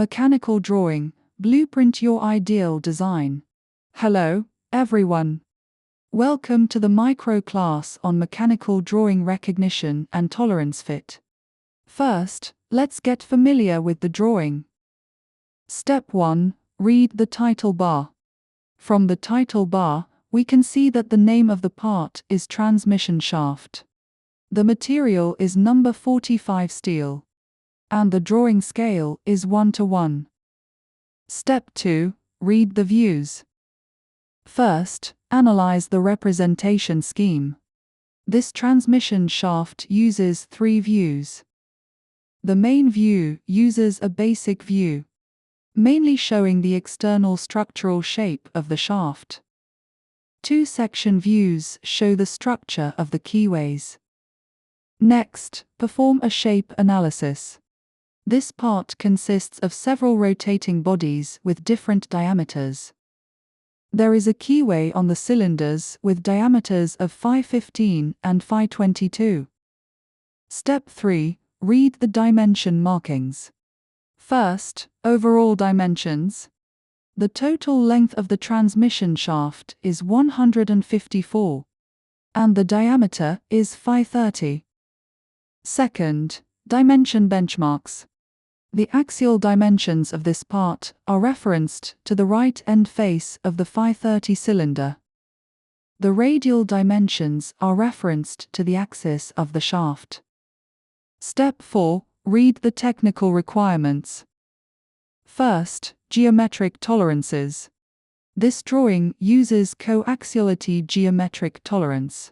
Mechanical drawing, blueprint your ideal design. Hello, everyone. Welcome to the micro class on mechanical drawing recognition and tolerance fit. First, let's get familiar with the drawing. Step 1. Read the title bar. From the title bar, we can see that the name of the part is transmission shaft. The material is number 45 steel. And the drawing scale is 1:1. Step 2. Read the views. First, analyze the representation scheme. This transmission shaft uses 3 views. The main view uses a basic view, mainly showing the external structural shape of the shaft. 2 section views show the structure of the keyways. Next, perform a shape analysis. This part consists of several rotating bodies with different diameters. There is a keyway on the cylinders with diameters of phi 15 and phi 22. Step 3. Read the dimension markings. First, overall dimensions. The total length of the transmission shaft is 154, and the diameter is phi 30. Second, dimension benchmarks. The axial dimensions of this part are referenced to the right end face of the phi 30 cylinder. The radial dimensions are referenced to the axis of the shaft. Step 4. Read the technical requirements. First, geometric tolerances. This drawing uses coaxiality geometric tolerance.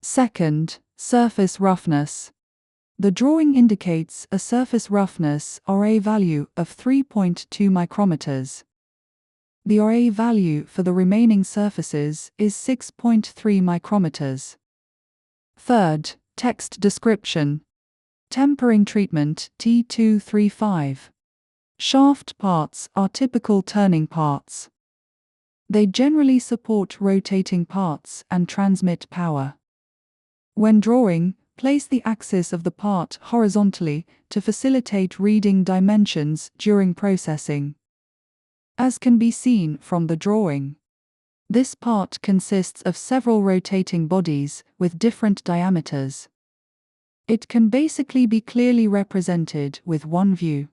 Second, surface roughness. The drawing indicates a surface roughness RA value of 3.2 micrometers. The RA value for the remaining surfaces is 6.3 micrometers. Third, text description. Tempering treatment T235. Shaft parts are typical turning parts. They generally support rotating parts and transmit power. When drawing, place the axis of the part horizontally to facilitate reading dimensions during processing. As can be seen from the drawing, this part consists of several rotating bodies with different diameters. It can basically be clearly represented with one view.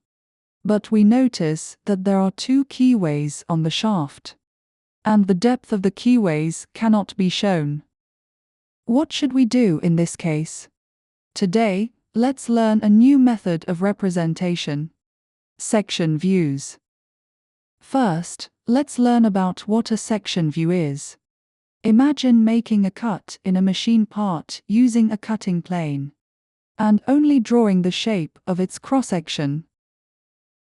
But we notice that there are 2 keyways on the shaft, and the depth of the keyways cannot be shown. What should we do in this case? Today, let's learn a new method of representation: section views. First, let's learn about what a section view is. Imagine making a cut in a machine part using a cutting plane, and only drawing the shape of its cross-section.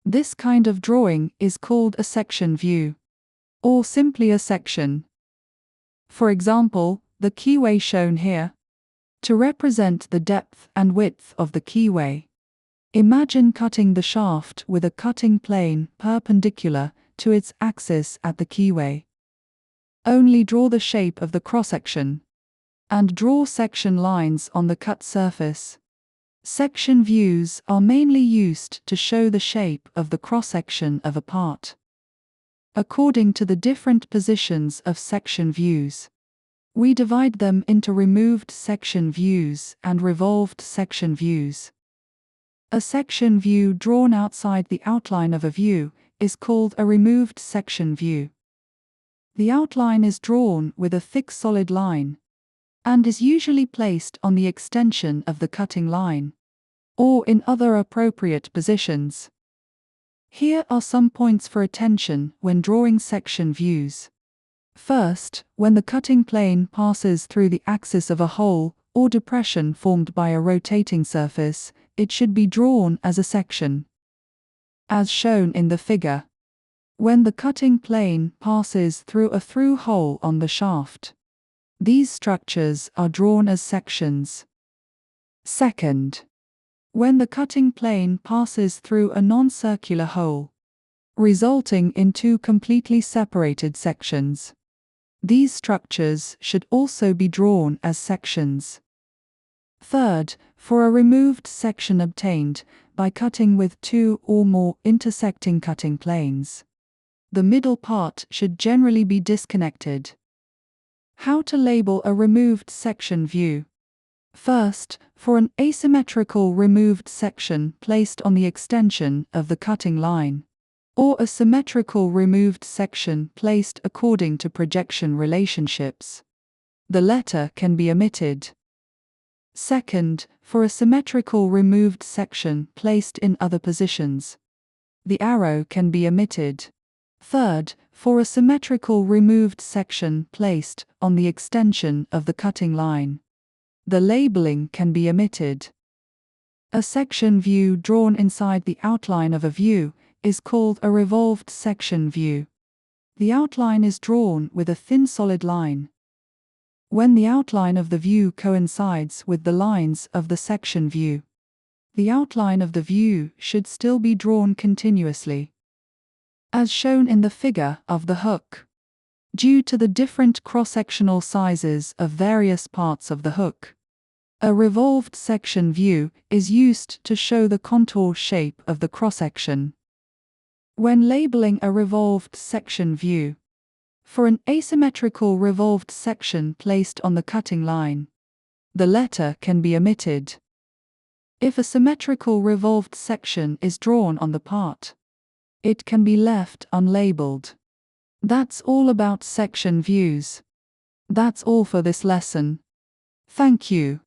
This kind of drawing is called a section view, or simply a section. For example, the keyway shown here. To represent the depth and width of the keyway, imagine cutting the shaft with a cutting plane perpendicular to its axis at the keyway. Only draw the shape of the cross-section, and draw section lines on the cut surface. Section views are mainly used to show the shape of the cross-section of a part. According to the different positions of section views, we divide them into removed section views and revolved section views. A section view drawn outside the outline of a view is called a removed section view. The outline is drawn with a thick solid line, and is usually placed on the extension of the cutting line, or in other appropriate positions. Here are some points for attention when drawing section views. First, when the cutting plane passes through the axis of a hole or depression formed by a rotating surface, it should be drawn as a section, as shown in the figure. When the cutting plane passes through a through hole on the shaft, these structures are drawn as sections. Second, when the cutting plane passes through a non-circular hole, resulting in 2 completely separated sections, these structures should also be drawn as sections. Third, for a removed section obtained by cutting with two or more intersecting cutting planes. The middle part should generally be disconnected. How to label a removed section view. First, for an asymmetrical removed section placed on the extension of the cutting line, or a symmetrical removed section placed according to projection relationships, the letter can be omitted. Second, for a symmetrical removed section placed in other positions, the arrow can be omitted. Third, for a symmetrical removed section placed on the extension of the cutting line, the labeling can be omitted. A section view drawn inside the outline of a view is called a revolved section view. The outline is drawn with a thin solid line. When the outline of the view coincides with the lines of the section view, the outline of the view should still be drawn continuously, as shown in the figure of the hook. Due to the different cross-sectional sizes of various parts of the hook, a revolved section view is used to show the contour shape of the cross-section. When labeling a revolved section view, for an asymmetrical revolved section placed on the cutting line, the letter can be omitted. If a symmetrical revolved section is drawn on the part, it can be left unlabeled. That's all about section views. That's all for this lesson. Thank you.